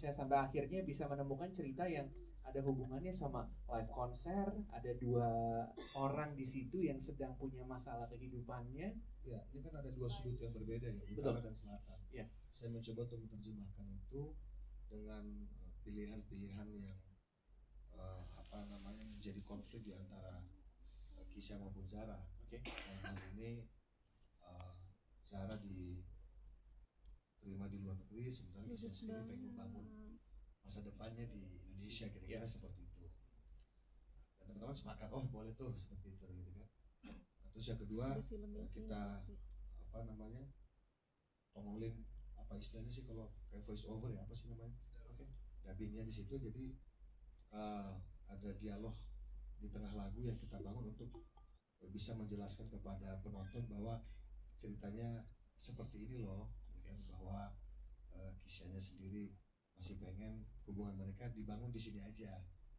Saya sampai akhirnya bisa menemukan cerita yang ada hubungannya sama live konser, ada 2 orang di situ yang sedang punya masalah kehidupannya. Ya, ini kan ada 2 sudut yang berbeda ya, utara dan selatan. Ya. Saya mencoba untuk menerjemahkan itu dengan pilihan-pilihan yang menjadi konflik di antara Kisha maupun Zara. Oke. Dan hal ini Zara diterima di luar negeri, sementara Kisha sendiri pengen membangun masa depannya di Indonesia, kira-kira seperti itu. Dan teman-teman sepakat, oh boleh tuh seperti itu gitu kan. Nah, terus yang kedua kita tongolin apa istilahnya sih kalau kayak voice over ya, apa sih namanya? Dubbingnya di situ, jadi ada dialog di tengah lagu yang kita bangun untuk bisa menjelaskan kepada penonton bahwa ceritanya seperti ini loh, kan, bahwa Kisahnya sendiri masih pengen hubungan mereka dibangun di sini aja,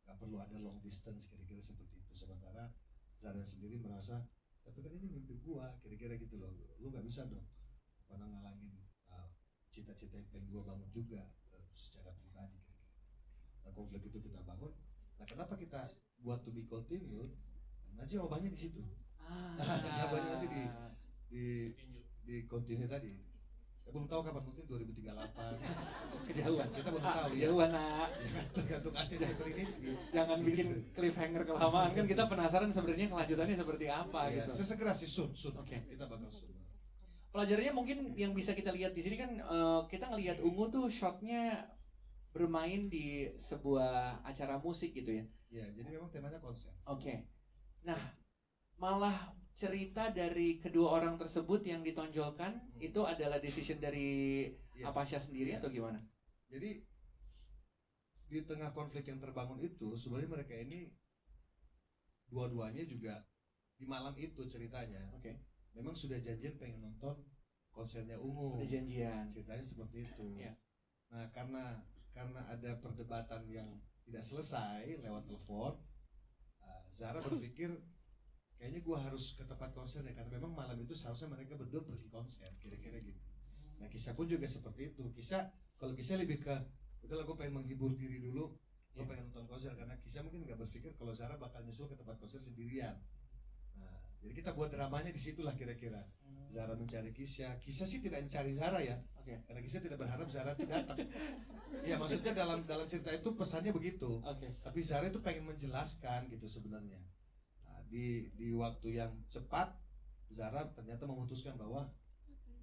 nggak perlu ada long distance, kira-kira seperti itu. Sementara Zara sendiri merasa, tapi kan ini mimpi gua, kira-kira gitu loh, lu nggak bisa dong ngalangin cita-cita yang pengen gua bangun juga secara pribadi, kira-kira. Nah, konflik itu kita bangun. Nah, kenapa kita buat to be continued? Nanti jawabannya di situ. Jawabannya nanti di continue tadi. Kita belum tahu kapan, mungkin 2038. Kejauhan. Kita belum tahu. Kejauhan, Nak. Ya, tergantung ACC Trinity. Jangan bikin cliffhanger kelamaan, kan kita penasaran sebenarnya kelanjutannya seperti apa ya, gitu. Sesegera sih soon. Oke. Kita bakal soon. Pelajarannya mungkin yang bisa kita lihat di sini kan, kita ngelihat Ungu tuh shotnya bermain di sebuah acara musik gitu ya. Ya, jadi memang temanya konser. Oke. Nah, malah cerita dari kedua orang tersebut yang ditonjolkan itu adalah decision dari Apasya sendiri atau gimana? Jadi di tengah konflik yang terbangun itu sebenarnya mereka ini dua-duanya juga di malam itu ceritanya. Oke. Memang sudah janjian pengen nonton konsernya Ungu. Ada janjian. Ceritanya seperti itu. Ya. Nah, karena ada perdebatan yang tidak selesai lewat telepon, Zara berpikir kayaknya gue harus ke tempat konsernya, karena memang malam itu seharusnya mereka berdua pergi konser, kira-kira gitu. Nah, Kisah pun juga seperti itu. Kalau Kisah lebih ke udahlah gue pengen menghibur diri dulu, gue pengen nonton konser, karena Kisah mungkin nggak berpikir kalau Zara bakal nyusul ke tempat konser sendirian. Nah, jadi kita buat dramanya di situlah kira-kira. Zara mencari Kisah sih tidak mencari Zara ya, karena Kisah tidak berharap Zara tidak datang. Ya, maksudnya dalam cerita itu pesannya begitu. Tapi Zara itu pengen menjelaskan gitu sebenarnya. Di waktu yang cepat Zara ternyata memutuskan bahwa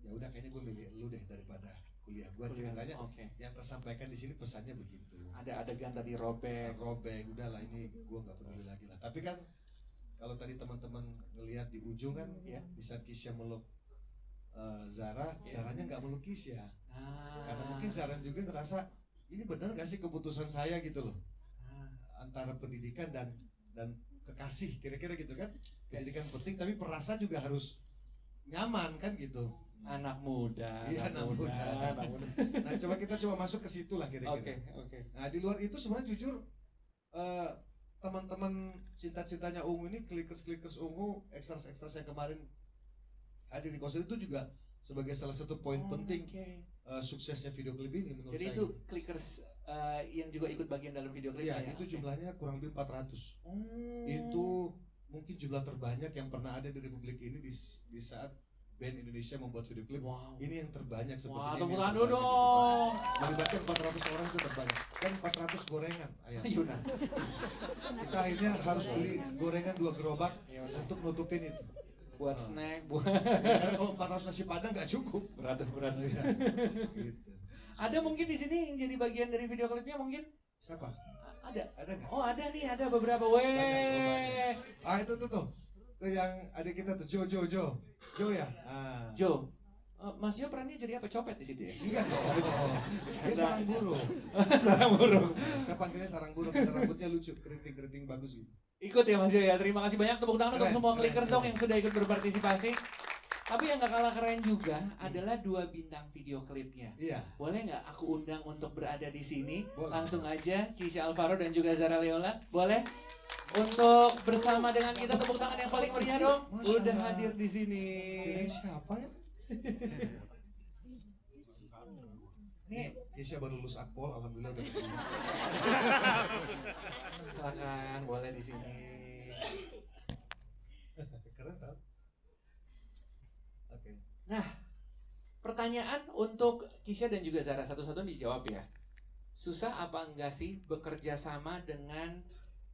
ya udah kayaknya gue milih lu deh daripada kuliah gue. Ceritanya yang tersampaikan di sini pesannya begitu. Ada adegan tadi robek, udahlah ini gue nggak peduli lagi lah. Tapi kan kalau tadi teman-teman ngelihat di ujung kan, bisa Kisha meluk Zaranya nggak meluk Kisha. Karena mungkin Zara juga ngerasa ini benar nggak sih keputusan saya gitu loh, antara pendidikan dan kekasih, kira-kira gitu kan. Pendidikan penting tapi perasa juga harus nyaman kan gitu. Anak muda. Iya, anak muda. Nah, kita coba masuk ke situ lah kira-kira. Oke. Nah, di luar itu sebenarnya jujur teman-teman cinta-cintanya Ungu ini, clickers Ungu, ekstras yang kemarin hadir di konser itu juga sebagai salah satu poin penting suksesnya video klip ini menurut Jadi saya. itu clickers yang juga ikut bagian dalam video klipnya ya? Itu jumlahnya kurang lebih 400. Itu mungkin jumlah terbanyak yang pernah ada di Republik ini di saat band Indonesia membuat video klip. Ini yang terbanyak sepertinya. Tepuk tangan dulu dong. Melibatkan 400 orang itu terbanyak. Dan 400 gorengan ayam. Kita akhirnya harus beli gorengan 2 gerobak untuk nutupin itu. Buat snack, karena kalau 400 nasi padang nggak cukup. Berat. Ya, gitu. Ada mungkin di sini yang jadi bagian dari video klipnya mungkin? Siapa? Ada nggak? Oh, ada nih, ada beberapa. Itu tuh yang adik kita tuh Jo ya. Jo. Mas Jo perannya jadi apa? Copet di situ ya? Enggak dong. Dia sarang burung. Sarang burung. Kita panggilnya sarang burung karena rambutnya lucu, keriting bagus gitu. Ikut ya Mas Jo ya. Terima kasih banyak, tepuk tangan untuk semua clickers dong yang sudah ikut berpartisipasi. Tapi yang gak kalah keren juga adalah 2 bintang video klipnya. Iya. Boleh nggak aku undang untuk berada di sini? Boleh. Langsung aja Kisha Alvaro dan juga Zara Leola. Boleh? Untuk bersama dengan kita, tepuk tangan yang paling meriah dong. Udah hadir di sini. Siapa ya? Nih Kisha baru lulus akpol, alhamdulillah udah ketemu. Silakan, boleh di sini. Keren tau. Oke. Nah, pertanyaan untuk Kisha dan juga Zara, satu-satu dijawab ya. Susah apa enggak sih bekerja sama dengan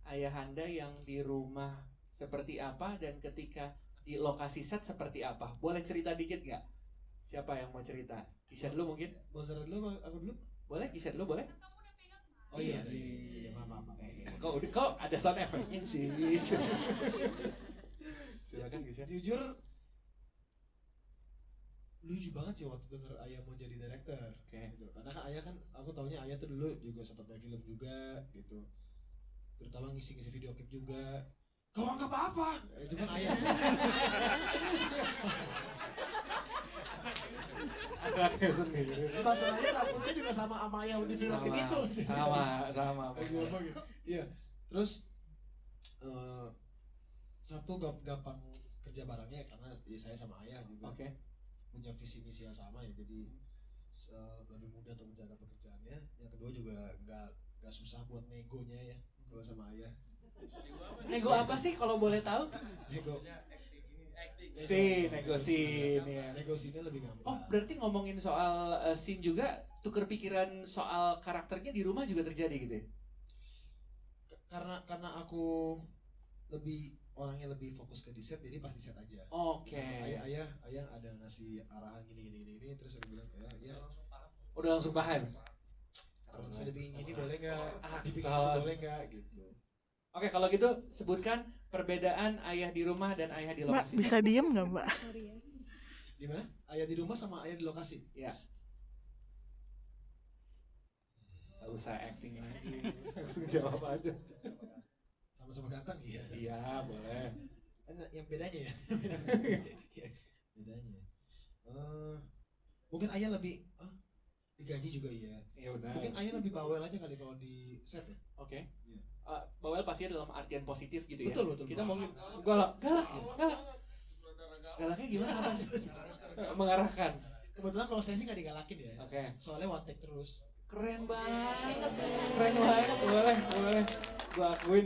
ayahanda yang di rumah seperti apa dan ketika di lokasi set seperti apa? Boleh cerita dikit nggak? Siapa yang mau cerita? Kisha dulu mungkin? Mau Zara dulu apa dulu? Boleh, Kisha dulu boleh? Oh iya, maaf. Kok ada sound effect-nya sih? Silakan Kisha. Jujur lucu banget sih waktu denger ayah mau jadi director. Oke. Gitu. Karena kan ayah kan, aku taunya ayah tuh dulu juga sempat main film juga gitu. Terutama ngisi-ngisi video klip juga. Kau anggap apa? Itu kan ayah. Anaknya sendiri. Masalahnya rambut saya juga sama ayah di film klip itu. Sama. Iya. Terus satu gampang kerja barengnya karena saya sama ayah juga. Oke. Punya visi misi yang sama ya, jadi lebih mudah untuk menjaga pekerjaannya. Yang kedua juga nggak susah buat negonya ya kalau sama ayah. Nego apa sih kalau boleh tahu? Nego Negosin ya. Negosinya lebih gampang. Oh, berarti ngomongin soal scene juga tukar pikiran soal karakternya di rumah juga terjadi gitu ya? Karena aku orangnya lebih fokus ke di set, jadi pas di set aja. Oke. Ayah ada ngasih arahan gini terus aku bilang ya Udah langsung paham. kalau bisa dibikin gini boleh nggak, dibikin betul. gitu boleh nggak gitu. Oke, kalau gitu sebutkan perbedaan ayah di rumah dan ayah di Mbak, lokasi. bisa diem nggak Mbak? Gimana? Ayah di rumah sama ayah di lokasi? Ya. Gak usah acting lagi, langsung jawab aja. Sama-sama ganteng iya. Iya, boleh. Yang bedanya ya. Bedanya. Mungkin ayah lebih digaji juga iya. Iya benar. Mungkin ayah lebih bawel aja kali kalau di set ya. Oke. Iya. Bawel pasti dalam artian positif gitu ya. Betul. Kita mau galak. Galaknya gimana apa sih? Mengarahkan. Kebetulan kalau saya sih nggak digalakin ya. Oke. Soalnya one take terus. Keren banget. Boleh. Gua akuin.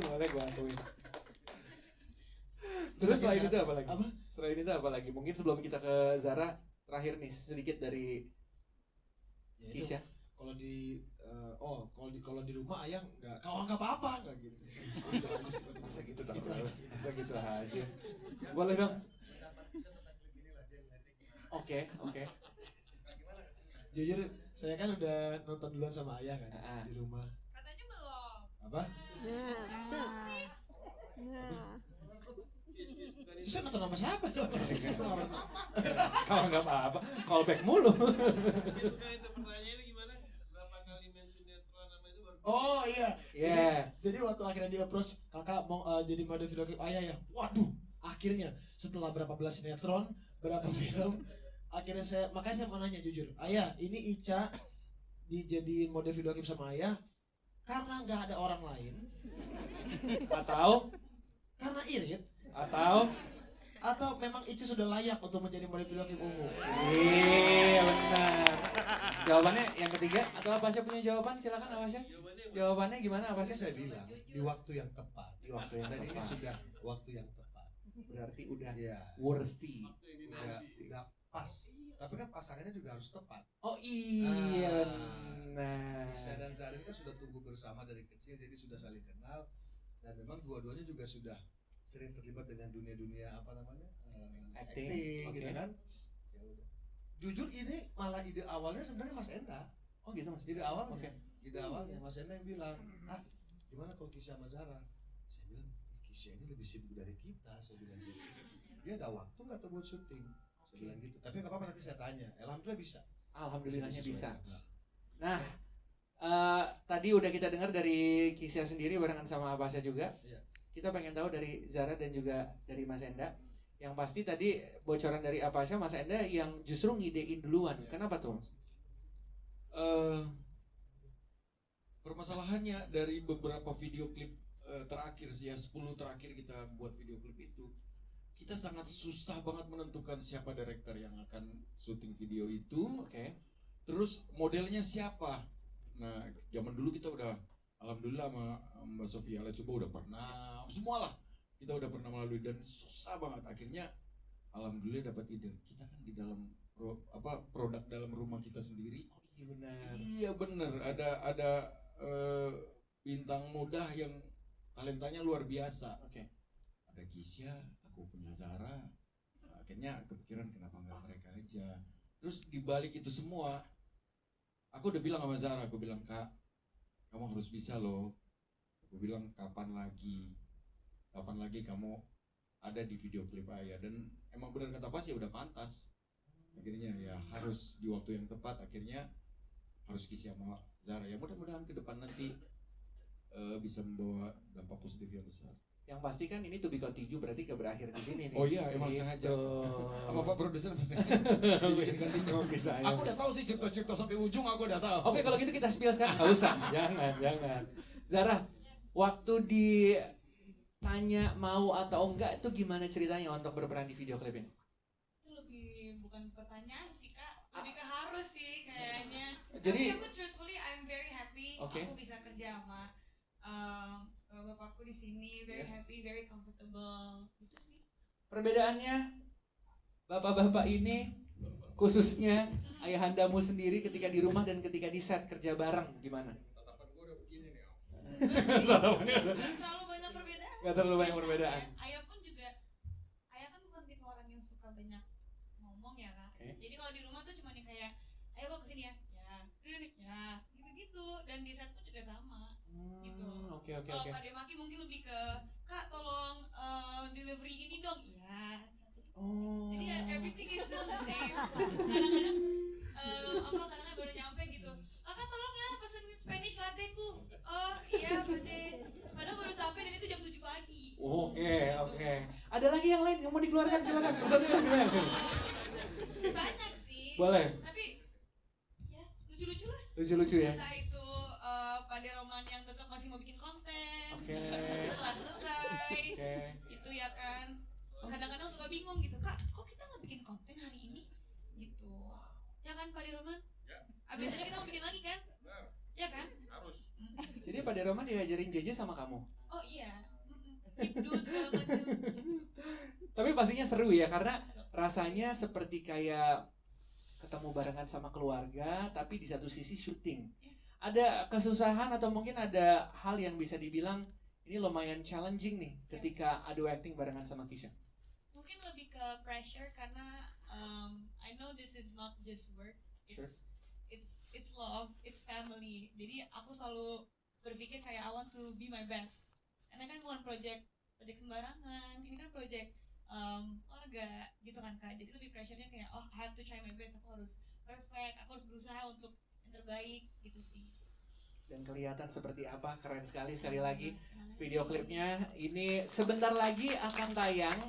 Terus selain itu apa lagi? Selain itu apa lagi? Mungkin sebelum kita ke Zara, terakhir nih sedikit dari Ya, itu. Kisha. Kalau di rumah ayah nggak, kau anggap apa nggak gitu. Itu aja sih. Masa gitu aja. Boleh dong. Oke. Jujur saya kan udah nonton duluan sama ayah kan di rumah. Katanya belum. Apa? Terus nonton sama siapa dong? Kalau nggak apa-apa, callback mulu. Itu pertanyaannya gimana? Berapa kali main sinetron nama itu baru? Oh iya. Iya. Jadi waktu akhirnya dia approach kakak mau jadi model video klip ayah ya. Waduh, akhirnya setelah berapa belas sinetron, berapa film, akhirnya makanya saya mau nanya jujur, ayah ini Ica dijadiin model video klip sama ayah karena nggak ada orang lain, Atau karena irit, atau memang Ica sudah layak untuk menjadi model video klip umum? iya benar. Jawabannya yang ketiga atau Apasya punya jawaban? Silakan Apasya. Jawabannya gimana Pasti Apasya? saya bilang di waktu yang tepat. Di waktu yang Dan ini tepat. sudah waktu yang tepat. Berarti udah Iya. worthy. Udah pas. Tapi kan pasangannya juga harus tepat. Oh iya benar. Isya dan Zara ini kan sudah tumbuh bersama dari kecil, jadi sudah saling kenal dan memang dua-duanya juga sudah sering terlibat dengan dunia-dunia apa namanya Acting, gitu oke. kan. Ya udah. Jujur ini malah ide awalnya sebenarnya Mas Enda. Oh gitu Mas. Ide awalnya, Oke. ide awalnya Mas Enda yang bilang, gimana kalau Kisha sama Zara? Saya bilang, Kisha ini lebih sibuk dari kita, saya bilang gitu. Dia ada waktu nggak tuh buat syuting? Saya bilang gitu. Tapi nggak apa-apa nanti saya tanya. Alhamdulillah bisa. Alhamdulillahnya bisa. Nah, Nah, tadi udah kita dengar dari Kisha sendiri barengan sama Apasya juga. Iya. Kita pengen tahu dari Zara dan juga dari Mas Enda. Yang pasti tadi bocoran dari Apasya, Mas Enda yang justru ngidein duluan. Kenapa tuh Mas? Permasalahannya dari beberapa video klip terakhir sih ya, 10 terakhir kita buat video klip itu, kita sangat susah banget menentukan siapa director yang akan syuting video itu. Oke. Terus modelnya siapa? Nah, zaman dulu kita udah, alhamdulillah sama Mbak Sofia Lacuba udah pernah, semua lah kita udah pernah melalui dan susah banget. Akhirnya alhamdulillah dapat ide. Kita kan di dalam produk dalam rumah kita sendiri. Iya benar. Iya bener, ada bintang muda yang talentanya luar biasa. Oke. Ada Kisya, aku punya Zara. Akhirnya kepikiran kenapa nggak mereka aja. Terus dibalik itu semua, aku udah bilang sama Zara, aku bilang, Kak, kamu harus bisa loh. Aku bilang kapan lagi kamu ada di video klip Ayah. Dan emang benar kata Pas, ya udah pantas. Akhirnya ya harus di waktu yang tepat. Akhirnya harus Kisya sama Zara. Ya mudah-mudahan ke depan nanti bisa membawa dampak positif yang besar. Yang pasti kan ini to be continue, berarti gak berakhir di sini nih. Oh iya, emang Gitu. sengaja. Sama Pak Produser pasti dibikin continue. Bisa, ya. Aku udah tahu sih cerita-cerita sampai ujung, aku udah tahu. Oke, kalau gitu kita spill sekarang. Gak usah, jangan. Zara, waktu ditanya mau atau enggak itu gimana ceritanya untuk berperan di video klip ini? Itu lebih bukan pertanyaan sih Kak, lebih ke harus sih kayaknya. Jadi- Tapi aku truthfully I'm very happy. Oke. Aku bisa kerja sama bapakku di sini, very happy, very comfortable. Gitu sih. Perbedaannya bapak-bapak ini khususnya ayahandamu sendiri ketika di rumah dan ketika di set kerja bareng gimana? Tatapan gue udah begini nih. Nggak terlalu banyak perbedaan. Gak terlalu banyak perbedaan. Ayah pun juga, Ayah kan bukan tipe orang yang suka banyak ngomong ya Kak. Oke. Jadi kalau di rumah tuh cuma yang kayak, ayo kok kesini ya, ya, gitu-gitu. Dan di set pun juga sama. Gitu. Oke. Kalau Pak Demaki mungkin lebih ke, Kak tolong delivery ini dong. Iya. Oh. Jadi everything is still the same. Kadang-kadang kadang-kadang baru nyampe gitu. Kakak tolong ya pesenin Spanish latte ku. Oh iya Bade. Padahal baru sampai dan itu jam 7 pagi. Oke. Ada lagi yang lain yang mau dikeluarkan, silakan. Silakan. Banyak sih. Boleh. Tapi ya lucu-lucu lah. Lucu-lucu ya. Entah itu Pade Roman yang tetap masih mau bikin konten. Oke. Setelah selesai. Oke. Itu ya kan. Kadang-kadang suka bingung gitu, Kak, kok kita nggak bikin konten hari ini? Gitu. Ya kan Pade Roman? Ya. Biasanya kita mau bikin lagi kan? Benar, Ya kan? harus. Jadi Pak Deroman diajarin JJ sama kamu. Oh iya. Hidut segala macam. Tapi pastinya seru ya karena rasanya seperti kayak ketemu barengan sama keluarga tapi di satu sisi syuting. Yes. Ada kesusahan atau mungkin ada hal yang bisa dibilang ini lumayan challenging nih ketika adu acting barengan sama Kisya. Mungkin lebih ke pressure karena I know this is not just work. It's love, it's family. Jadi aku selalu berpikir kayak I want to be my best. Karena kan bukan project sembarangan. Ini kan project keluarga gitu kan Kak. Jadi lebih pressure-nya kayak oh I have to try my best. Aku harus perfect. Aku harus berusaha untuk yang terbaik gitu sih. Dan kelihatan seperti apa, keren sekali lagi. Video klipnya ini sebentar lagi akan tayang.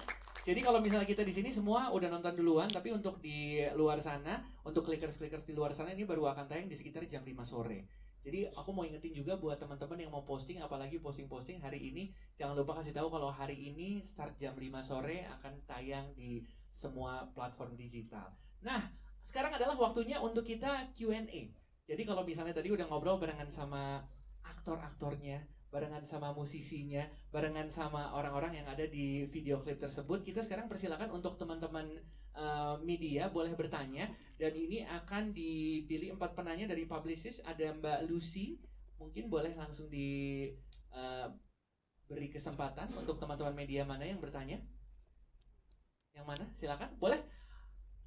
Jadi kalau misalnya kita di sini semua udah nonton duluan, tapi untuk di luar sana, untuk clickers di luar sana ini baru akan tayang di sekitar jam 5 sore. Jadi aku mau ingetin juga buat teman-teman yang mau posting, apalagi posting hari ini, jangan lupa kasih tahu kalau hari ini start jam 5 sore akan tayang di semua platform digital. Nah, sekarang adalah waktunya untuk kita Q&A. Jadi kalau misalnya tadi udah ngobrol barengan sama aktor-aktornya, barengan sama musisinya, barengan sama orang-orang yang ada di video klip tersebut, kita sekarang persilakan untuk teman-teman media boleh bertanya. Dan ini akan dipilih 4 penanya dari publicist. Ada Mbak Lucy, mungkin boleh langsung beri kesempatan untuk teman-teman media mana yang bertanya. Yang mana? Silakan, boleh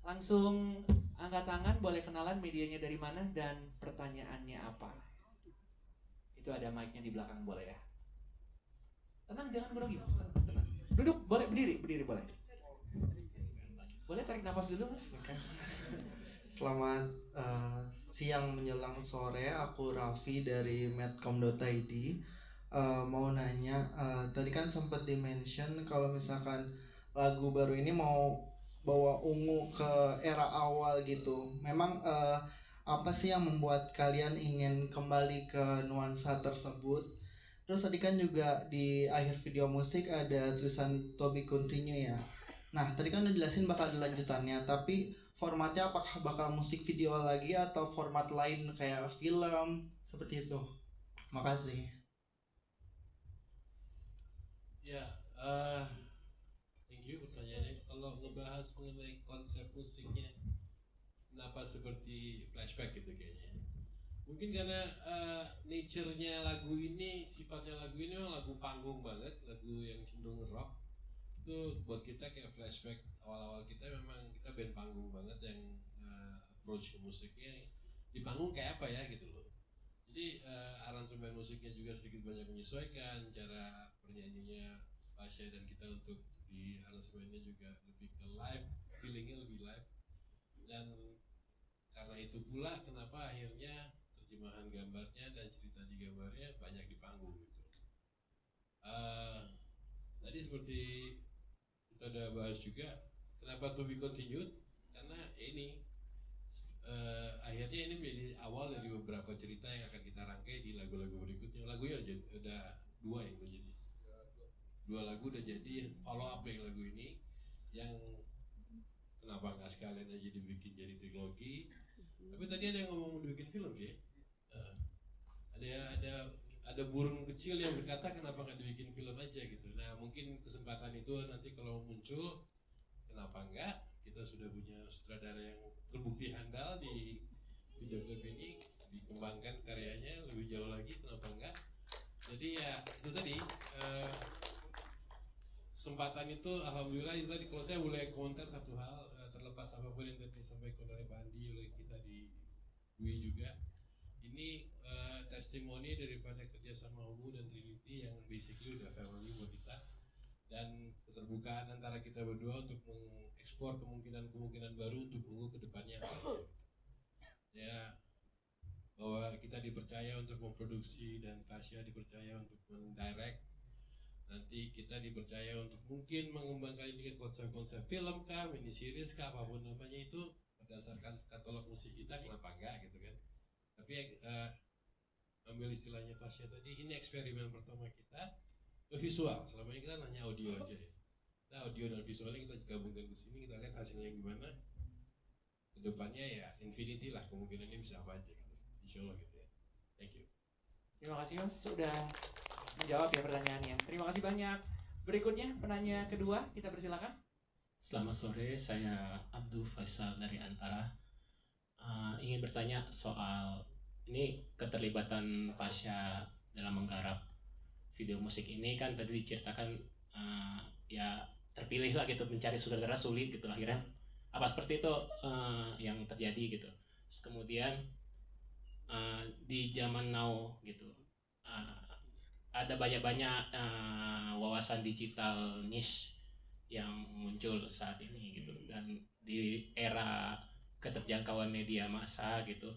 langsung angkat tangan, boleh kenalan medianya dari mana dan pertanyaannya apa. Itu ada mic-nya di belakang, boleh ya. Tenang, jangan grogi Mas, tenang. Duduk, boleh, berdiri boleh. Boleh tarik nafas dulu Mas. Selamat siang menjelang sore, aku Raffi dari medcom.id. Mau nanya, tadi kan sempat di-mention kalau misalkan lagu baru ini mau bawa ungu ke era awal gitu. Memang apa sih yang membuat kalian ingin kembali ke nuansa tersebut? Terus tadi kan juga di akhir video musik ada tulisan to be continue ya. Nah tadi kan udah jelasin bakal ada lanjutannya, tapi formatnya apakah bakal musik video lagi atau format lain kayak film seperti itu. Makasih. Ya, thank you pertanyaannya. Kalau ngebahas mengenai konsep musiknya, kenapa seperti flashback gitu kayaknya? Mungkin karena nature-nya lagu ini, sifatnya lagu ini memang lagu panggung banget, lagu yang cenderung rock. Itu buat kita kayak flashback awal-awal kita, memang kita band panggung banget yang approach ke musiknya di panggung kayak apa ya gitu loh. Jadi aransemen musiknya juga sedikit banyak menyesuaikan, cara bernyanyinya Pasha dan kita untuk di aransemennya juga lebih ke live, feelingnya lebih live. Dan karena itu pula kenapa akhirnya terjemahan gambarnya dan cerita di gambarnya banyak di panggung gitu. Tadi seperti kita udah bahas juga, kenapa to be continued? Karena ini akhirnya ini menjadi awal dari beberapa cerita yang akan kita rangkai di lagu-lagu berikutnya. Lagunya ada dua yang menjadi dua lagu udah jadi follow up dari lagu ini, yang kenapa nggak sekalian aja dibikin jadi trilogi. Tapi tadi ada yang ngomong dibikin film sih. Ada burung kecil yang berkata kenapa nggak dibikin film aja gitu. Nah mungkin kesempatan itu nanti kalau muncul, kenapa enggak, kita sudah punya sutradara yang terbukti handal di video klip ini, dikembangkan karyanya lebih jauh lagi, kenapa enggak. Jadi ya itu tadi kesempatan itu alhamdulillah. Itu tadi kalau saya boleh komentar satu hal, terlepas apapun yang tadi disampaikan oleh Pak Andi, oleh kita di Dwi juga, ini testimoni daripada kerjasama Ungu dan Trinity yang basically udah family buat kita, dan keterbukaan antara kita berdua untuk mengekspor kemungkinan-kemungkinan baru untuk Ungu ke depannya. Ya, bahwa kita dipercaya untuk memproduksi dan Tasya dipercaya untuk mendirect. Nanti kita dipercaya untuk mungkin mengembangkan ini ke konsep-konsep film kah, mini series kah, apapun namanya itu berdasarkan katalog musik kita, kenapa enggak gitu kan. Tapi ambil istilahnya Tasya tadi, ini eksperimen pertama kita ke visual. Selama ini kita nanya audio aja ya. Nah audio dan visualnya kita gabungkan ke sini, kita lihat hasilnya gimana. Kedepannya ya infinity lah, kemungkinannya bisa apa aja gitu. Insya Allah gitu ya. Thank you. Terima kasih Mas sudah menjawab ya pertanyaannya. Terima kasih banyak. Berikutnya penanya kedua, kita persilakan. Selamat sore, saya Abdul Faisal dari Antara. Ingin bertanya soal ini keterlibatan Pasha dalam menggarap video musik ini. Kan tadi diceritakan ya terpilih lah gitu, mencari sutradara sulit gitu akhirnya. Apa seperti itu yang terjadi gitu. Terus kemudian di zaman now gitu ada banyak-banyak wawasan digital niche yang muncul saat ini gitu, dan di era keterjangkauan media massa gitu,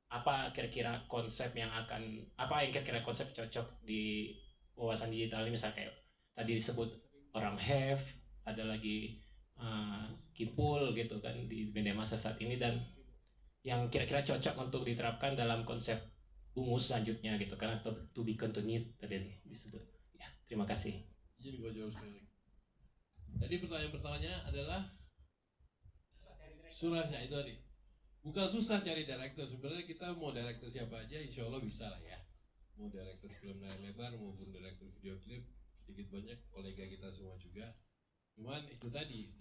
apa kira-kira konsep yang kira-kira konsep cocok di wawasan digital ini? Misalnya kayak tadi disebut orang have, ada lagi kimpul gitu kan di media massa saat ini, dan yang kira-kira cocok untuk diterapkan dalam konsep Ungu selanjutnya gitu, karena to be continued tadi disebut. Ya, terima kasih. Jadi gua jawab sekali. Tadi pertanyaan pertamanya adalah surahnya itu tadi. Bukan susah cari director, sebenarnya kita mau director siapa aja insya Allah bisa lah ya. Mau director film layar lebar maupun director video klip, sedikit banyak kolega kita semua juga. Cuman itu tadi,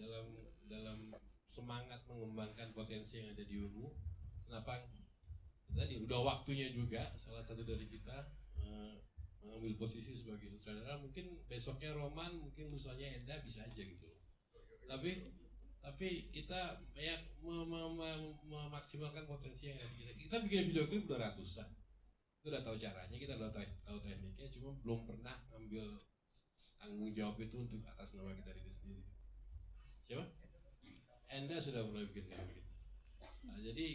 dalam semangat mengembangkan potensi yang ada di Ungu, kenapa tadi udah waktunya juga salah satu dari kita mengambil posisi sebagai sutradara. Mungkin besoknya Roman, mungkin lusanya Enda, bisa aja gitu. Tapi kita ya memaksimalkan potensi yang ada di kita. Kita bikin video klip udah ratusan, itu udah tahu caranya, kita udah tahu tekniknya, cuma belum pernah ngambil tanggung jawab itu untuk atas nama kita sendiri. Siapa? Enda sudah pernah bikin kayak gitu. Nah, jadi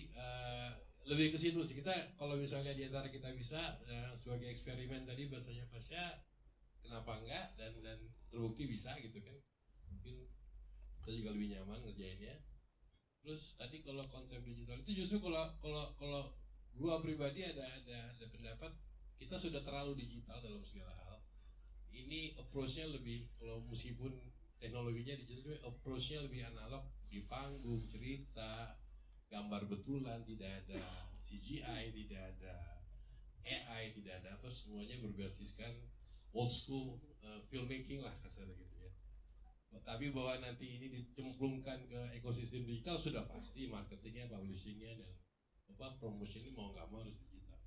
lebih ke situ sih. Kita kalau misalnya di antara kita bisa sebagai eksperimen tadi bahasanya Pasha, kenapa enggak, dan terbukti bisa gitu kan, mungkin kita juga lebih nyaman ngerjainnya. Terus tadi kalau konsep digital itu justru kalau gua pribadi ada pendapat kita sudah terlalu digital dalam segala hal. Ini approach-nya lebih, kalau meskipun teknologinya digital, approach-nya lebih analog di panggung, cerita, gambar betulan, tidak ada CGI, tidak ada AI, tidak ada apa, semuanya berbasiskan old school filmmaking lah kasarnya gitu ya. Tapi bahwa nanti ini dicemplungkan ke ekosistem digital sudah pasti, marketingnya, publishingnya, dan promotion ini mau nggak mau harus digital.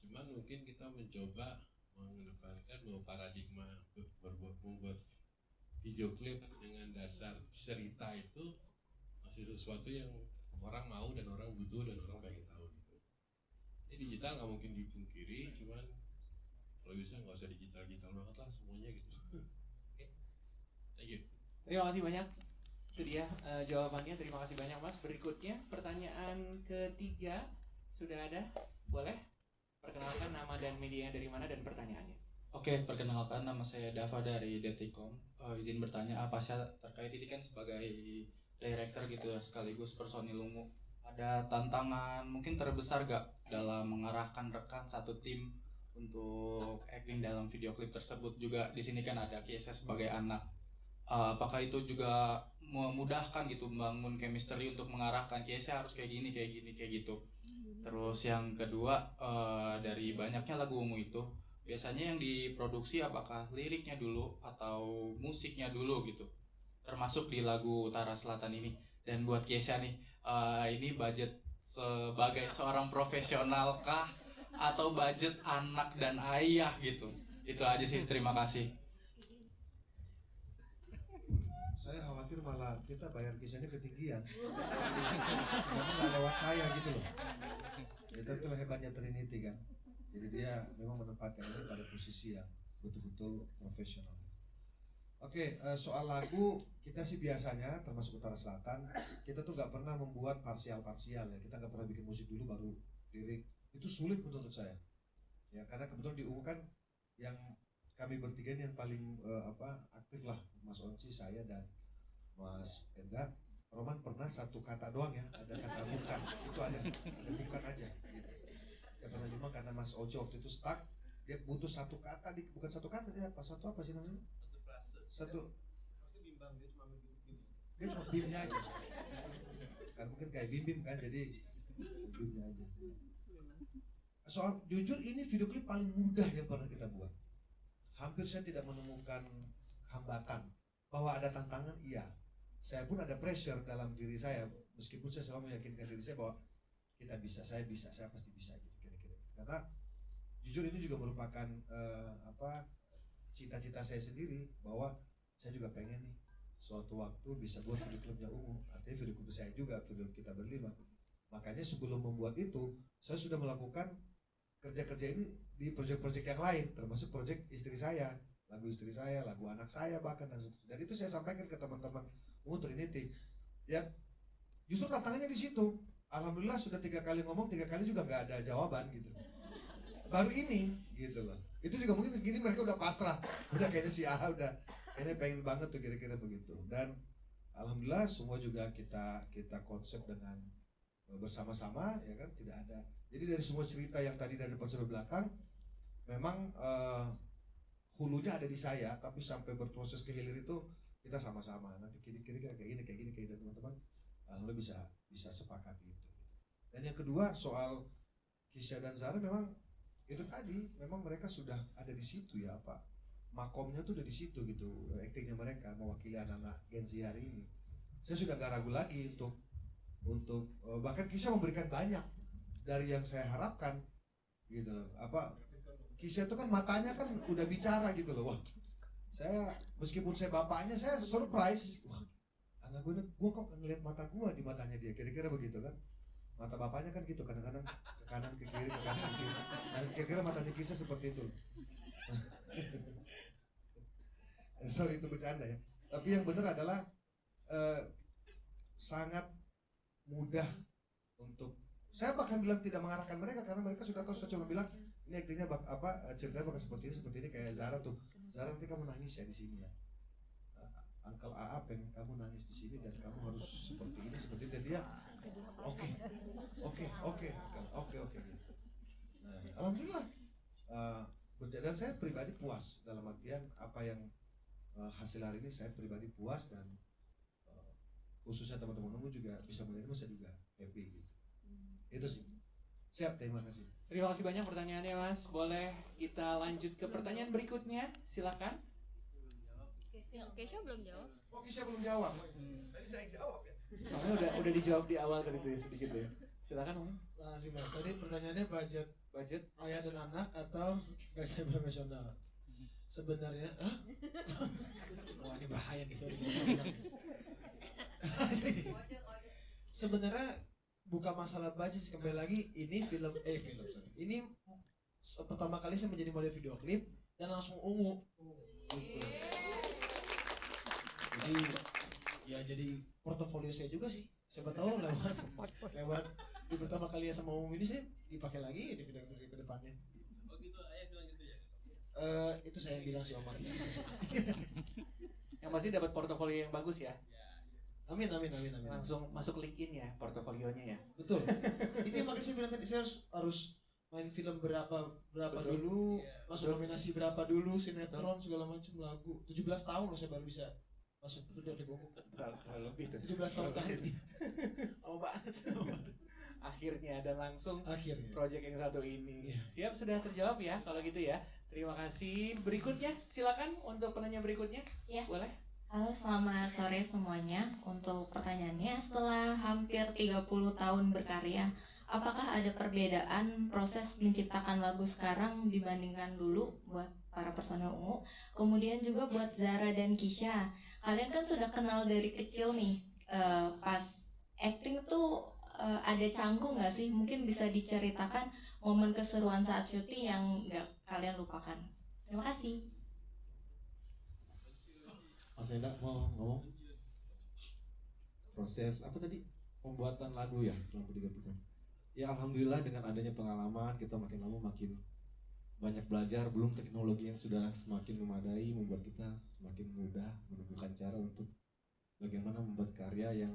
Cuman mungkin kita mencoba mengedepankan bahwa paradigma membuat video klip dengan dasar cerita itu masih sesuatu yang orang mau dan orang butuh dan orang pengen tahu gitu. Ini digital nggak mungkin dipungkiri, cuman kalau bisa nggak usah digital banget lah semuanya gitu. Oke, thank you. Terima kasih banyak. Itu dia jawabannya. Terima kasih banyak Mas. Berikutnya pertanyaan ketiga sudah ada. Boleh? Perkenalkan nama dan medianya dari mana dan pertanyaannya. Oke, perkenalkan nama saya Dava dari Detikom. Izin bertanya apa sih terkait ini kan sebagai director gitu sekaligus personil ungu. Ada tantangan mungkin terbesar gak dalam mengarahkan rekan satu tim untuk acting dalam video klip tersebut? Juga di sini kan ada Kiesa sebagai anak. Apakah itu juga memudahkan gitu membangun chemistry untuk mengarahkan Kiesa harus kayak gini kayak gitu. Terus yang kedua, dari banyaknya lagu ungu itu biasanya yang diproduksi apakah liriknya dulu atau musiknya dulu gitu, termasuk di lagu Utara Selatan ini. Dan buat Kiesa nih, ini budget sebagai seorang profesional kah atau budget anak dan ayah gitu? Itu aja sih, terima kasih. Saya khawatir malah kita bayar kisahnya ketinggian karena nggak lewat saya gitu loh. Itu hebatnya Trinity kan, jadi dia memang menempatkan ini pada posisi yang betul-betul profesional. Oke, soal lagu kita sih biasanya termasuk Utara Selatan kita tuh nggak pernah membuat parsial-parsial ya, kita nggak pernah bikin musik dulu baru lirik. Itu sulit menurut saya ya, karena kebetulan di UU kan yang kami bertiga ini yang paling aktif lah, Mas Onci, saya dan Mas Enda. Roman pernah satu kata doang ya, ada kata bukan, itu ada bukan aja gitu. Ya pernah cuma karena Mas Ojo waktu itu stuck, dia butuh satu kata, bukan satu kata ya, apa sih namanya? Satu dia cuma bimnya aja kan, mungkin kayak bim kan, jadi bimnya aja. Soal jujur ini video klip paling mudah yang pernah kita buat. Hampir saya tidak menemukan hambatan. Bahwa ada tantangan, iya. Saya pun ada pressure dalam diri saya, meskipun saya selalu meyakinkan diri saya bahwa kita bisa, saya pasti bisa gitu kira-kira. Karena jujur ini juga merupakan cita-cita saya sendiri, bahwa saya juga pengen nih suatu waktu bisa buat video klipnya Ungu, artinya video klip saya juga, video kita berlima. Makanya sebelum membuat itu, saya sudah melakukan kerja-kerja ini di proyek-proyek yang lain, termasuk proyek istri saya, lagu istri saya, lagu anak saya bahkan, dan itu saya sampaikan ke teman-teman Ungu Trinity. Ya, justru tantangannya di situ. Alhamdulillah sudah 3 kali ngomong, 3 kali juga nggak ada jawaban gitu. Baru ini gitu loh. Itu juga mungkin gini mereka udah pasrah, udah kayaknya si A udah kayaknya pengen banget tuh kira-kira begitu. Dan alhamdulillah semua juga kita konsep dengan bersama-sama ya kan, tidak ada. Jadi dari semua cerita yang tadi dari depan sampai belakang memang hulunya ada di saya, tapi sampai berproses ke hilir itu kita sama-sama. Nanti kira-kira kayak gini teman-teman alhamdulillah bisa sepakat itu. Dan yang kedua soal Kisha dan Zara, memang itu tadi memang mereka sudah ada di situ ya, apa makomnya tuh udah di situ gitu, aktingnya mereka mewakili anak-anak Gen Z hari ini. Saya sudah gak ragu lagi untuk bahkan Kisha memberikan banyak dari yang saya harapkan gitu loh. Kisha itu kan matanya kan udah bicara gitu loh. Wah, saya meskipun saya bapaknya, saya surprise. Wah, anak gue kok ngeliat mata gue di matanya dia, kira-kira begitu kan. Mata bapaknya kan gitu, kadang-kadang ke kanan ke kiri, ke kanan ke kiri. Nah, kira-kira matanya Kisha seperti itu. Sorry itu bercanda ya. Tapi yang benar adalah sangat mudah untuk, saya bahkan bilang tidak mengarahkan mereka karena mereka sudah tahu. Saya cuma bilang ini aktingnya ceritanya bakal seperti ini kayak Zara tuh. Zara, nanti kamu nangis ya di sini ya. Uncle AA pengen kamu nangis di sini dan kamu harus seperti ini dan dia oke gitu. Nah, alhamdulillah dan saya pribadi puas, dalam artian apa yang hasil hari ini saya pribadi puas, dan khususnya teman-teman umum juga bisa menerima, saya juga happy gitu. Itu sih. Siap, terima kasih. Terima kasih banyak pertanyaannya Mas. Boleh kita lanjut ke pertanyaan berikutnya? Silakan. Kesha belum jawab. Oh, Kisha belum jawab. Tadi saya jawab ya. Soalnya udah dijawab di awal tadi tuh ya, sedikit ya. Silakan Om. Makasih Mas. Tadi pertanyaannya budget ayah dan anak atau gaji profesional. Sebenarnya, wah ini bahaya nih, sorry. Sebenarnya bukan masalah budget sih, kembali lagi ini film sorry. Ini pertama kali saya menjadi model video klip dan langsung ungu. Gitu. Jadi portofolio saya juga sih. Siapa tahu lewat di pertama kali sama umum ini saya dipakai lagi di video-video ke depannya. Oh gitu, ayah bilang gitu ya. Itu saya yang bilang sih Omar. Yang pasti dapat portofolio yang bagus ya. Amin. Langsung masuk LinkedIn ya portofolionya ya. Betul. Itu yang makanya saya bilang tadi, saya harus main film berapa Betul. dulu, masuk nominasi berapa dulu, sinetron segala macam, lagu. 17 tahun loh saya baru bisa masuk video klip umum. Terlalu lebih tuh. 17 tahun terakhir. Lama banget. Akhirnya dan langsung Akhirnya. project yang satu ini. Iya. Siap, sudah terjawab ya kalau gitu ya. Terima kasih. Berikutnya silakan untuk penanya berikutnya. Ya. Boleh? Halo, selamat sore semuanya. Untuk pertanyaannya, setelah hampir 30 tahun berkarya, apakah ada perbedaan proses menciptakan lagu sekarang dibandingkan dulu buat para personel ungu? Kemudian juga buat Zara dan Kisha, kalian kan sudah kenal dari kecil nih. Pas acting tuh ada canggung gak sih? Mungkin bisa diceritakan momen keseruan saat syuting yang gak kalian lupakan. Terima kasih. Mas Enda mau ngomong proses apa tadi, pembuatan lagu ya selama 30 tahun. Ya alhamdulillah dengan adanya pengalaman kita makin lama makin banyak belajar. Belum teknologi yang sudah semakin memadai membuat kita semakin mudah menemukan cara untuk bagaimana membuat karya yang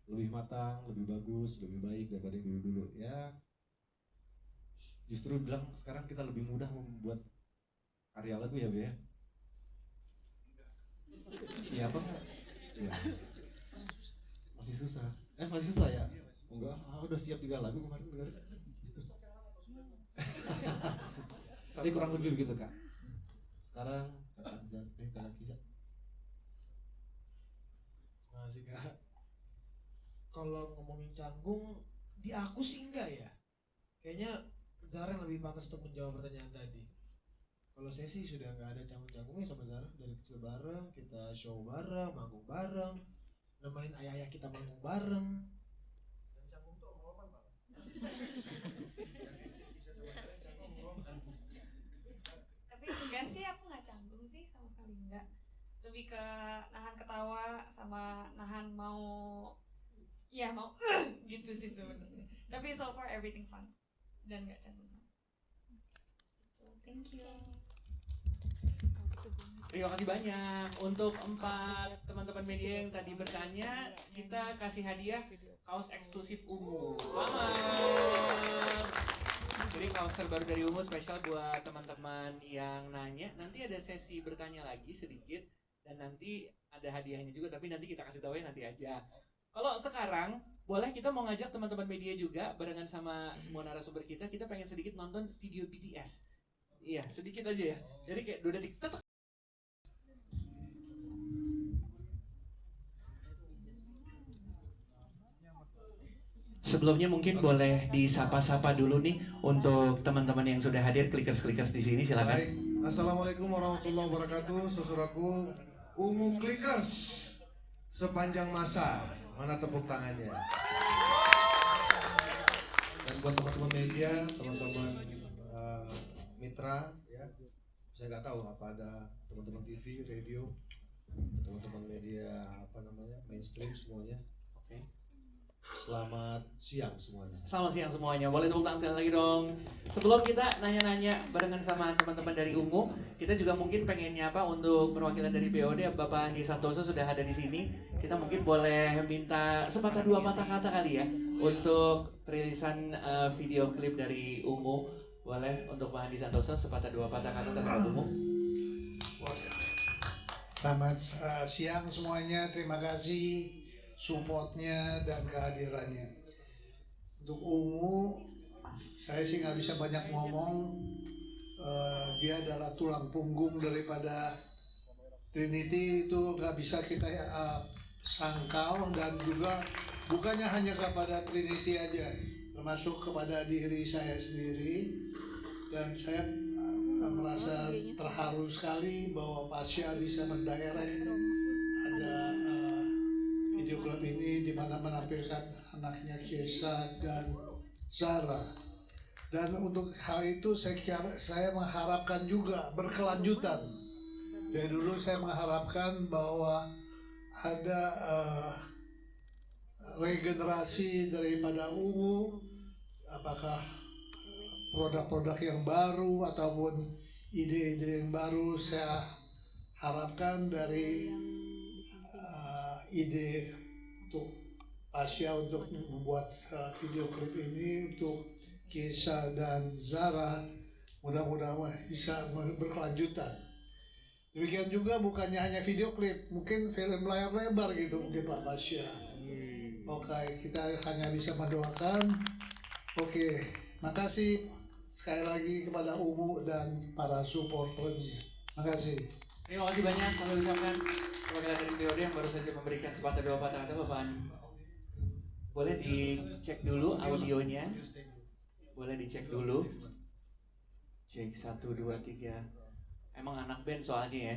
lebih matang, lebih bagus, lebih baik daripada yang dulu-dulu. Ya justru bilang sekarang kita lebih mudah membuat karya lagu ya Be ya. Iya apa enggak? Ya. Masih susah. Masih susah ya? Enggak, udah siap 3 lagu kemarin bener. Tapi kurang lebih begitu Kak. Sekarang Kak Kisha. Masih Kak. Kalau ngomongin canggung, di aku sih enggak ya. Kayaknya Zara yang lebih pantas untuk menjawab pertanyaan tadi. Kalau saya sih sudah nggak ada canggung-canggungnya sama Zara. Dari kecil bareng, kita show bareng, manggung bareng, nemenin ayah-ayah kita manggung bareng. Dan canggung tuh om-oman malah. Tapi enggak sih, aku nggak canggung sih sama sekali, enggak. Lebih ke nahan ketawa sama nahan mau gitu sih sebenarnya. Tapi so far everything fun dan nggak canggung sama. Thank you. Terima kasih banyak untuk 4 teman-teman media yang tadi bertanya. Kita kasih hadiah kaos eksklusif Ungu. Selamat. Jadi kaos terbaru dari Ungu spesial buat teman-teman yang nanya. Nanti ada sesi bertanya lagi sedikit dan nanti ada hadiahnya juga, tapi nanti kita kasih tahu ya nanti aja. Kalau sekarang boleh kita mau ngajak teman-teman media juga barengan sama semua narasumber kita pengen sedikit nonton video BTS. Iya, sedikit aja ya. Jadi kayak 2 detik. Sebelumnya mungkin boleh disapa-sapa dulu nih untuk teman-teman yang sudah hadir, clickers di sini, silakan. Baik. Assalamualaikum warahmatullahi wabarakatuh. Saudaraku Ungu Clickers sepanjang masa. Mana tepuk tangannya? Dan buat teman-teman media, teman-teman mitra, ya, saya nggak tahu apa ada teman-teman TV, radio, teman-teman media mainstream semuanya. Oke. Selamat siang semuanya. Selamat siang semuanya. Boleh tepuk tangan sekali lagi dong. Sebelum kita nanya-nanya barengan sama teman-teman dari Ungu, kita juga mungkin pengen nyapa untuk perwakilan dari BOD, Bapak Andi Santoso sudah ada di sini. Kita mungkin boleh minta sepatah 2 patah kata kali ya untuk perilisan video klip dari Ungu. Boleh untuk Pak Andi Santoso sepatah 2 patah kata terhadap Ungu. Selamat siang semuanya. Terima kasih supportnya dan kehadirannya. Untuk Ungu, saya sih nggak bisa banyak ngomong. Dia adalah tulang punggung daripada Trinity, itu nggak bisa kita sangkal, dan juga bukannya hanya kepada Trinity aja, termasuk kepada diri saya sendiri. Dan saya merasa terharu sekali bahwa Pasya bisa mendirect ada video klip ini, di mana menampilkan anaknya Kiesa dan Zara. Dan untuk hal itu saya mengharapkan juga berkelanjutan. Dari dulu saya mengharapkan bahwa ada regenerasi daripada Ungu, apakah produk-produk yang baru ataupun ide-ide yang baru. Saya harapkan dari ide untuk Pasya untuk membuat video klip ini untuk Kiesa dan Zara, mudah-mudahan bisa berkelanjutan. Demikian juga bukannya hanya video klip, mungkin film layar lebar gitu mungkin Pak Pasya. Oke, kita hanya bisa mendoakan. Oke, makasih sekali lagi kepada Ungu dan para supporternya. Makasih. Terima kasih banyak kami ucapkan perwakilan dari periode yang baru saja memberikan sepatah dua patah kata Bapak Andi. Boleh dicek dulu audionya. Boleh dicek dulu. Cek 1, 2, 3. Emang anak band soalnya ya.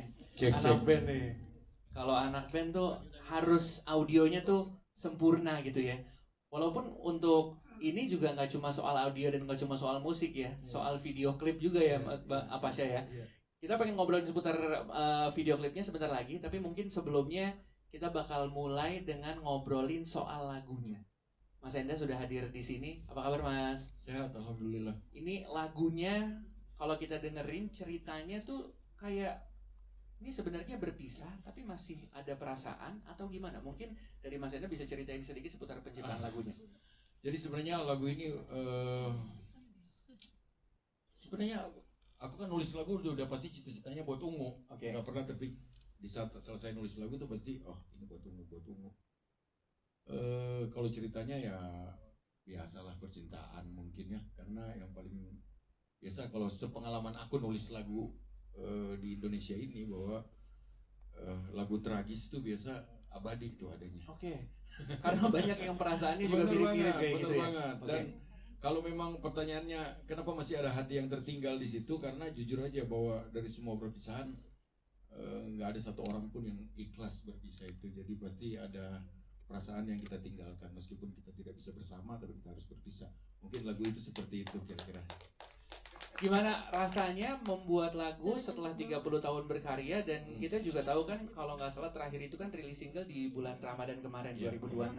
Anak band nih. Kalau anak band tuh harus audionya tuh sempurna gitu ya. Walaupun untuk ini juga nggak cuma soal audio dan nggak cuma soal musik ya, soal video klip juga ya, apa sih ya. Kita pengen ngobrolin seputar video klipnya sebentar lagi, tapi mungkin sebelumnya kita bakal mulai dengan ngobrolin soal lagunya. Mas Enda sudah hadir di sini. Apa kabar Mas? Sehat, alhamdulillah. Ini lagunya kalau kita dengerin ceritanya tuh kayak ini sebenarnya berpisah tapi masih ada perasaan atau gimana? Mungkin dari Mas Enda bisa ceritain sedikit seputar penciptaan lagunya. Jadi sebenarnya lagu ini sebenarnya aku kan nulis lagu udah pasti cita-citanya buat Ungu. Oke. Gak pernah terpikir di saat selesai nulis lagu tuh pasti ini buat Ungu, buat Ungu. Kalau ceritanya ya biasalah percintaan mungkin ya, karena yang paling biasa kalau sepengalaman aku nulis lagu di Indonesia ini bahwa lagu tragis tuh biasa abadi tuh adanya. Oke. Karena banyak yang perasaannya juga mirip-mirip kayak gitu ya. Banget. Dan kalau memang pertanyaannya kenapa masih ada hati yang tertinggal di situ, karena jujur aja bahwa dari semua perpisahan nggak ada satu orang pun yang ikhlas berpisah itu. Jadi pasti ada perasaan yang kita tinggalkan meskipun kita tidak bisa bersama, tapi kita harus berpisah. Mungkin lagu itu seperti itu kira-kira. Gimana rasanya membuat lagu setelah 30 tahun berkarya, dan kita juga tahu kan kalau nggak salah terakhir itu kan rilis single di bulan Ramadan kemarin 2026.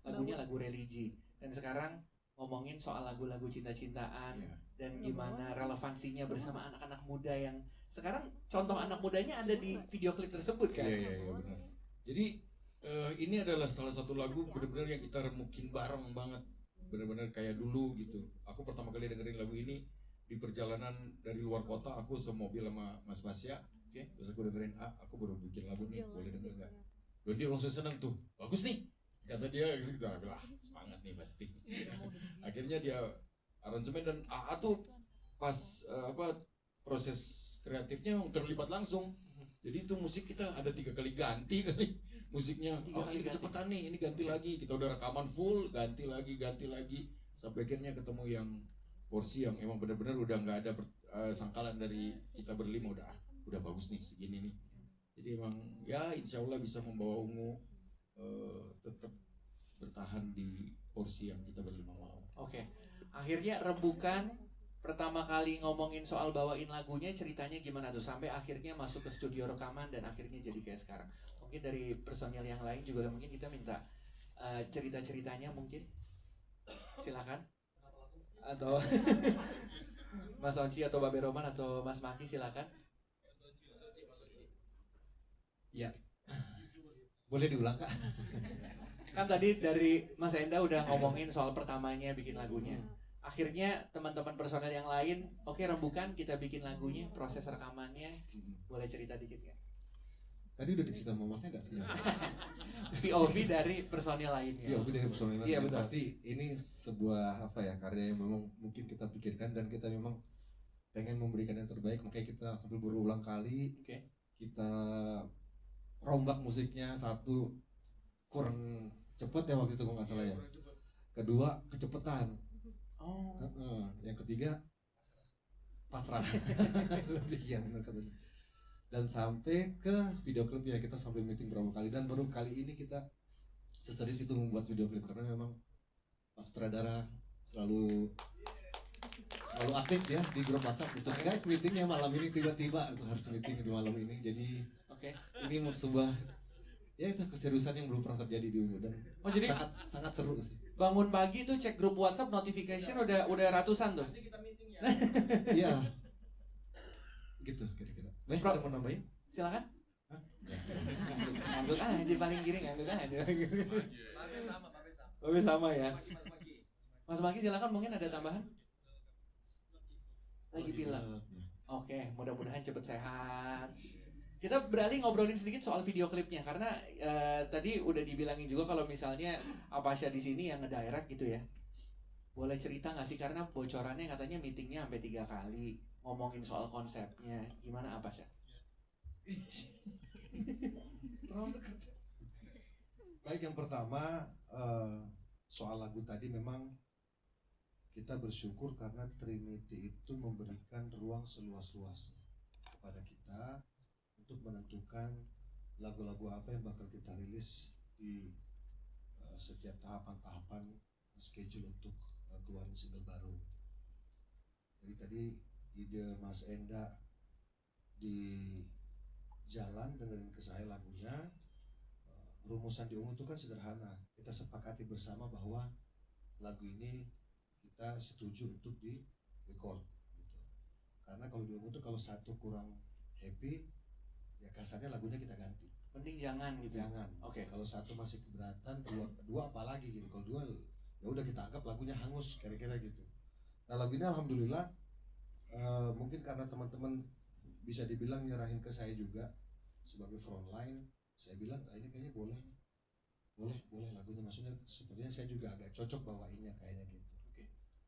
Lagunya lagu religi, dan sekarang ngomongin soal lagu-lagu cinta-cintaan dan gimana relevansinya bersama anak-anak muda yang sekarang contoh anak mudanya ada di video klip tersebut kan? Iya benar. Jadi ini adalah salah satu lagu benar-benar yang kita remukin bareng banget, benar-benar kayak dulu gitu. Aku pertama kali dengerin lagu ini di perjalanan dari luar kota, aku semobil sama Mas Pasya. Terus aku dengerin, aku baru bikin lagu nih, boleh denger nggak? Dan dia langsung seneng tuh, bagus nih, kata dia gitu. Aku bilang semangat nih pasti. Akhirnya dia aransemen dan tuh pas proses kreatifnya terlibat langsung. Jadi itu musik kita ada 3 kali ganti kali musiknya. Ini kecepatan nih, ini ganti lagi. Kita udah rekaman full, ganti lagi, sampai akhirnya ketemu yang porsi yang emang benar-benar udah nggak ada sangkalan dari kita berlima, udah bagus nih segini nih. Jadi emang ya insya Allah bisa membawa Ungu tetap bertahan di porsi yang kita berlima mau. Oke. Akhirnya Rembukan pertama kali ngomongin soal bawain lagunya, ceritanya gimana tuh sampai akhirnya masuk ke studio rekaman dan akhirnya jadi kayak sekarang. Mungkin dari personil yang lain juga mungkin kita minta cerita-ceritanya mungkin. Silakan. Atau Mas Onci atau Babe Roman atau Mas Maki silakan. Ya. Boleh diulang Kak? Kan tadi dari Mas Enda udah ngomongin soal pertamanya bikin lagunya. Akhirnya teman-teman personel yang lain, oke Rembukan kita bikin lagunya, proses rekamannya, boleh cerita dikit nggak? Tadi udah dicerita sama masnya nggak sebenarnya? POV dari personil lainnya. POV dari personil Iya, lainnya. betul. Pasti ini sebuah apa ya, karya yang memang mungkin kita pikirkan dan kita memang pengen memberikan yang terbaik, makanya kita sambil berulang kali kita rombak musiknya. Satu, kurang cepet ya waktu itu kalau nggak salah ya. Kedua, kecepetan. Yang ketiga, pasrah. Lebih ya benar katanya. Dan sampai ke video klipnya, kita sampai meeting berapa kali, dan baru kali ini kita seserius itu membuat video klip, karena memang Mas sutradara selalu aktif ya di grup WhatsApp gitu. Guys, meetingnya malam ini, tiba-tiba harus meeting di malam ini. Jadi ini sebuah ya itu keseriusan yang belum pernah terjadi di Ungu, dan jadi sangat seru sih. Bangun pagi tuh cek grup WhatsApp, notification udah ratusan tuh. Nanti kita meeting ya. Iya. Gitu kira-kira. Ada mau nambahin? Silakan. Ngangguk aja paling kiri, ngangguk aja. Babe sama ya. Mas Maki silakan, mungkin ada tambahan? Lagi pilek. Oke, mudah-mudahan cepet sehat. Kita beralih ngobrolin sedikit soal video klipnya, karena tadi udah dibilangin juga kalau misalnya Apasya di sini yang ngedirect gitu ya. Boleh cerita nggak sih, karena bocorannya katanya meetingnya sampai 3 kali ngomongin soal konsepnya, gimana Apasya? Baik, yang pertama soal lagu tadi, memang kita bersyukur karena Trinity itu memberikan ruang seluas-luasnya kepada kita untuk menentukan lagu-lagu apa yang bakal kita rilis di setiap tahapan-tahapan schedule untuk keluarin single baru. Jadi tadi ide Mas Enda di jalan dengerin ke saya lagunya, rumusan di Ungu itu kan sederhana. Kita sepakati bersama bahwa lagu ini kita setuju untuk di record gitu. Karena kalau di Ungu itu kalau satu kurang happy, ya kasarnya lagunya kita ganti. Mending jangan gitu. Jangan. Kalau satu masih keberatan, dua apalagi gitu. Kalau dua ya udah kita anggap lagunya hangus, kira-kira gitu. Nah, lagu ini alhamdulillah mungkin karena teman-teman bisa dibilang nyerahin ke saya juga sebagai frontline, saya bilang ini kayaknya boleh lagunya, maksudnya sepertinya saya juga agak cocok bawainnya kayaknya gitu.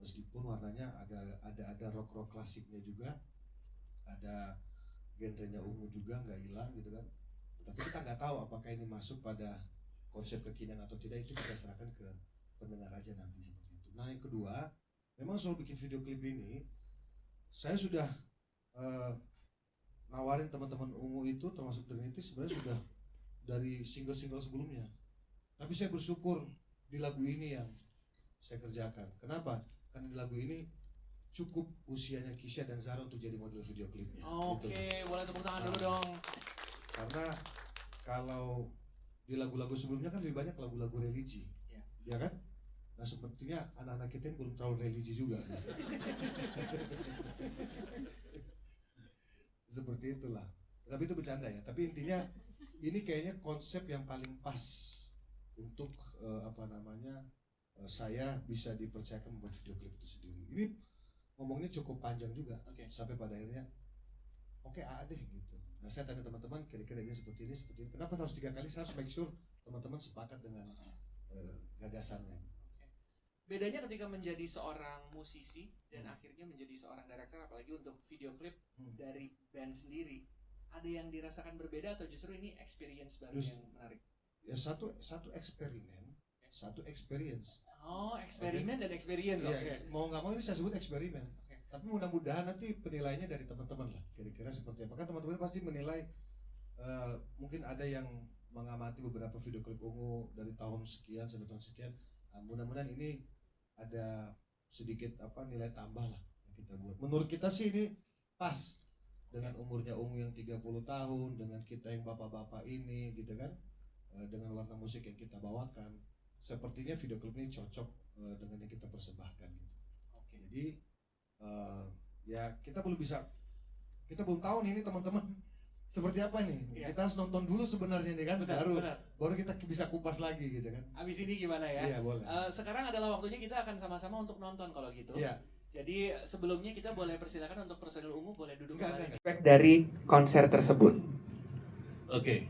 Meskipun warnanya ada rock klasiknya juga, ada genrenya Ungu juga, nggak hilang gitu kan. Tapi kita nggak tahu apakah ini masuk pada konsep kekinian atau tidak, itu kita serahkan ke pendengar aja nanti seperti itu. Nah, yang kedua, memang soal bikin video klip ini saya sudah nawarin teman-teman Ungu itu, termasuk Trinity, sebenarnya sudah dari single-single sebelumnya. Tapi saya bersyukur di lagu ini yang saya kerjakan. Kenapa? Karena di lagu ini cukup usianya Kisha dan Zara untuk jadi model video klipnya. Oke, boleh tepuk tangan dulu dong. Karena kalau di lagu-lagu sebelumnya kan lebih banyak lagu-lagu religi, ya kan? Nah, sepertinya anak-anak kita belum terlalu religi juga. Seperti itulah. Tapi itu bercanda ya. Tapi intinya ini kayaknya konsep yang paling pas untuk saya bisa dipercayakan membuat video klip itu sendiri. Ini ngomongnya cukup panjang juga, sampai pada akhirnya deh gitu. Nah, saya tanya teman-teman, kira-kira ini seperti ini. Kenapa harus 3 kali? Saya harus make sure teman-teman sepakat dengan gagasannya. Bedanya ketika menjadi seorang musisi dan akhirnya menjadi seorang director, apalagi untuk video klip dari band sendiri, ada yang dirasakan berbeda atau justru ini experience baru yang menarik? Ya, satu eksperimen, satu experience. Oh, eksperimen dan experience. Ya, mau nggak mau ini saya sebut eksperimen. Tapi mudah-mudahan nanti penilaiannya dari teman-teman lah, kira-kira seperti apa. Kan teman-teman pasti menilai, mungkin ada yang mengamati beberapa video klip Ungu dari tahun sekian sampai tahun sekian. Mudah-mudahan ini ada sedikit nilai tambah lah yang kita buat. Menurut kita sih ini pas dengan umurnya Ungu yang 30 tahun, dengan kita yang bapak-bapak ini gitu kan, dengan warna musik yang kita bawakan. Sepertinya video klip ini cocok dengan yang kita persembahkan gitu. Jadi ya kita belum tahu nih ini teman-teman seperti apa nih. Kita harus nonton dulu sebenarnya nih kan, baru kita bisa kupas lagi gitu kan. Abis ini gimana ya? Iya, boleh. Sekarang adalah waktunya kita akan sama-sama untuk nonton kalau gitu. Iya. Jadi sebelumnya kita boleh persilakan untuk personil Ungu boleh duduk Enggak. dari konser tersebut. Oke,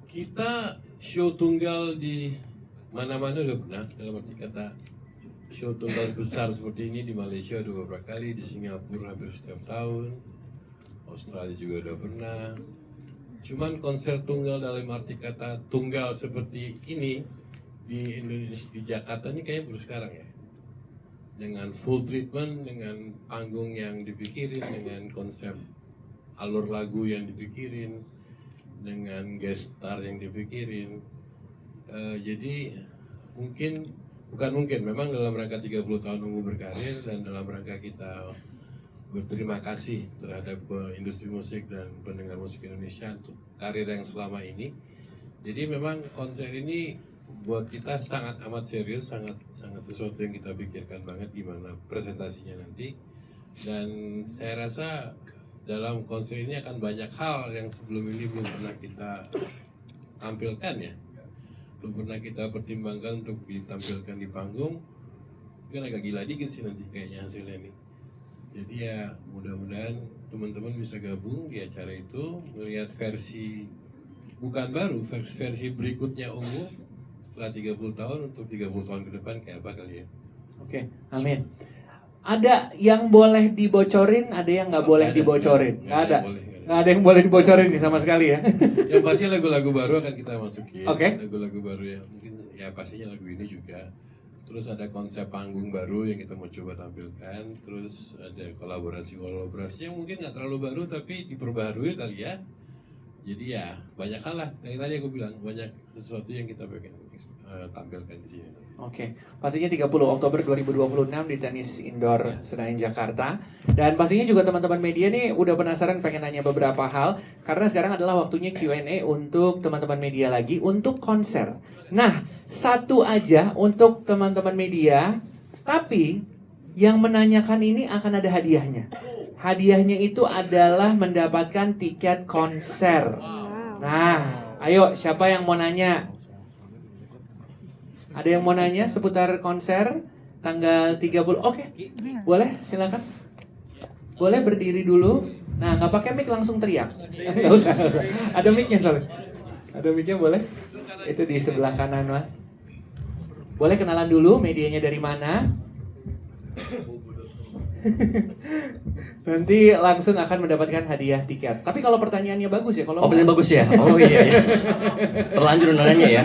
kita show tunggal di mana-mana udah pernah, dalam arti kata show tunggal besar seperti ini di Malaysia udah beberapa kali, di Singapura hampir setiap tahun, Australia juga udah pernah. Cuman konser tunggal dalam arti kata tunggal seperti ini di Indonesia, di Jakarta ini kayaknya baru sekarang ya. Dengan full treatment, dengan panggung yang dipikirin, dengan konsep alur lagu yang dipikirin, dengan guest star yang dipikirin. Jadi memang dalam rangka 30 tahun Ungu berkarir dan dalam rangka kita berterima kasih terhadap industri musik dan pendengar musik Indonesia untuk karir yang selama ini. Jadi memang konser ini buat kita sangat amat serius, sangat sesuatu yang kita pikirkan banget gimana presentasinya nanti. Dan saya rasa dalam konser ini akan banyak hal yang sebelum ini belum pernah kita tampilkan ya, belum pernah kita pertimbangkan untuk ditampilkan di panggung. Mungkin agak gila dikit sih nanti kayaknya hasilnya nih. Jadi ya mudah-mudahan teman-teman bisa gabung di acara itu, melihat versi bukan baru, versi berikutnya Ungu setelah 30 tahun untuk 30 tahun ke depan kayak apa kali ya. Oke, amin. Ada yang boleh dibocorin, ada yang nggak boleh dibocorin. Nggak ada. Nggak ada yang boleh dibocorin nih sama sekali ya. Yang pasti lagu-lagu baru akan kita masukin. Oke. Lagu-lagu baru ya, mungkin ya pastinya lagu ini juga. Terus ada konsep panggung baru yang kita mau coba tampilkan. Terus ada kolaborasi yang mungkin nggak terlalu baru tapi diperbaharui kali ya. Jadi ya banyak hal lah. Kayak tadi aku bilang banyak sesuatu yang kita pengen tampilkan di sini. Oke, pastinya 30 Oktober 2026 di Tenis Indoor Senayan Jakarta. Dan pastinya juga teman-teman media nih udah penasaran pengen nanya beberapa hal. Karena sekarang adalah waktunya Q&A untuk teman-teman media lagi untuk konser. Nah, satu aja untuk teman-teman media. Tapi yang menanyakan ini akan ada hadiahnya. Hadiahnya itu adalah mendapatkan tiket konser. Nah, ayo siapa yang mau nanya? Ada yang mau nanya seputar konser tanggal 30? Oke, boleh silakan. Boleh berdiri dulu. Nah, nggak pakai mic langsung teriak. Nggak usah. Ada mic-nya soalnya. Ada mic-nya boleh? Itu di sebelah kanan mas. Boleh kenalan dulu medianya dari mana? Nanti langsung akan mendapatkan hadiah tiket. Tapi kalau pertanyaannya bagus ya, kalau pertanyaan bagus ya. Oh iya ya. Terlanjur nanya ya.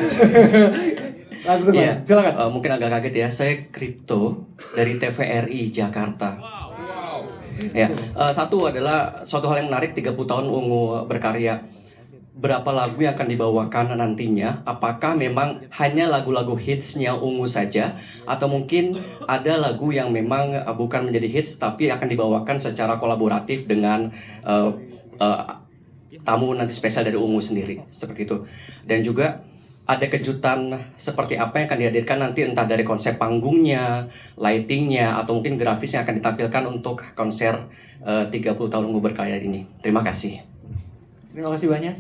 Langsung ya. Silakan. Mungkin agak kaget ya. Saya Kripto dari TVRI Jakarta. Ya, satu adalah suatu hal yang menarik 30 tahun Ungu berkarya. Berapa lagu yang akan dibawakan nantinya? Apakah memang hanya lagu-lagu hitsnya Ungu saja? Atau mungkin ada lagu yang memang bukan menjadi hits tapi akan dibawakan secara kolaboratif dengan tamu nanti spesial dari Ungu sendiri? Seperti itu. Dan juga ada kejutan seperti apa yang akan dihadirkan nanti entah dari konsep panggungnya, lightingnya, atau mungkin grafis yang akan ditampilkan untuk konser 30 tahun Ungu berkarya ini. Terima kasih. Terima kasih banyak.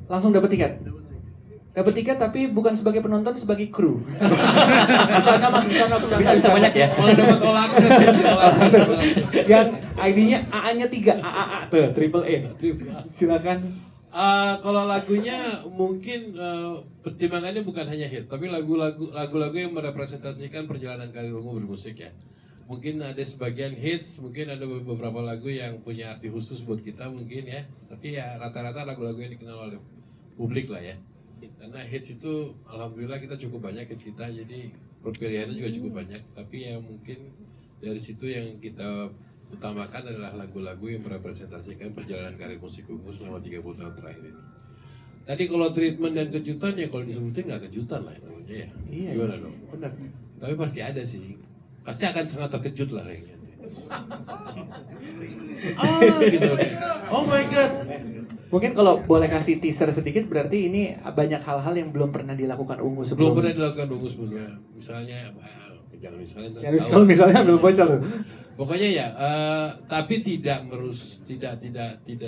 Langsung dapat tiket. Dapat tiket tapi bukan sebagai penonton, sebagai kru. Bisa banyak ya. Kalau dapat olak. Yang ID-nya AA-nya 3, AAA tuh, triple A. Silakan. Kalau lagunya mungkin pertimbangannya bukan hanya hits, tapi lagu-lagu yang merepresentasikan perjalanan karir Ungu bermusik ya. Mungkin ada sebagian hits, mungkin ada beberapa lagu yang punya arti khusus buat kita mungkin ya. Tapi ya rata-rata lagu-lagu yang dikenal oleh publik lah ya. Karena hits itu alhamdulillah kita cukup banyak hits kita, jadi pilihannya juga cukup banyak. Tapi ya mungkin dari situ yang kita utamakan adalah lagu-lagu yang merepresentasikan perjalanan karir musik Ungu selama 30 tahun terakhir ini. Tadi kalau treatment dan kejutan ya kalau disebutin nggak kejutan lah namanya ya. Iya. Gimana dong? Benar. Tapi pasti ada sih. Pasti akan sangat terkejut lah kayaknya. Gitu. Oh my god. Mungkin kalau boleh kasih teaser sedikit berarti ini banyak hal-hal yang belum pernah dilakukan Ungu sebelumnya. Belum pernah dilakukan Ungu sebelumnya. Misalnya jangan misalnya belum bocor. Pokoknya ya, tapi tidak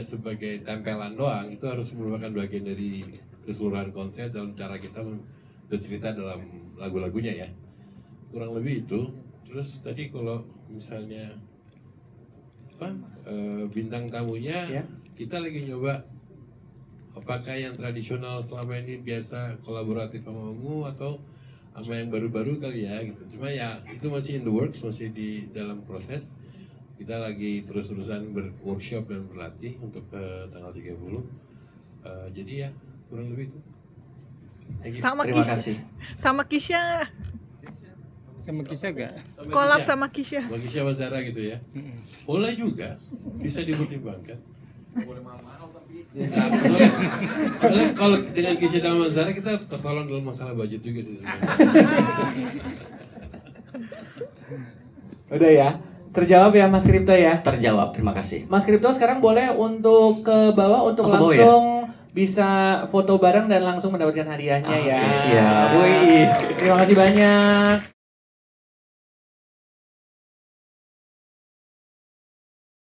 sebagai tempelan doang. Itu harus merupakan bagian dari keseluruhan konser dalam cara kita bercerita dalam lagu-lagunya ya. Kurang lebih itu. Terus tadi kalau misalnya bintang tamunya kita lagi nyoba apakah yang tradisional selama ini biasa kolaboratif sama Ungu atau sama yang baru-baru kali ya gitu. Cuma ya itu masih in the works, masih di dalam proses. Kita lagi terus-terusan berworkshop dan berlatih untuk tanggal 30. Jadi ya kurang lebih itu. Sama Terima Kisha. kasih. Sama Kisha. Sama Kisha gak? Kolab sama Kisha. Sama Kisha sama Zara gitu ya. Boleh juga, bisa dipertimbangkan. Boleh mahal-mahal tapi. Soalnya kalau dengan Kisha dan Mas Zara kita tertolong dalam masalah budget juga sih sebenarnya. Udah ya. Terjawab ya Mas Kripto ya? Terjawab, terima kasih. Mas Kripto sekarang boleh untuk ke bawah untuk ke bawah langsung bisa foto bareng dan langsung mendapatkan hadiahnya ya. Siap. Wih. Terima kasih banyak.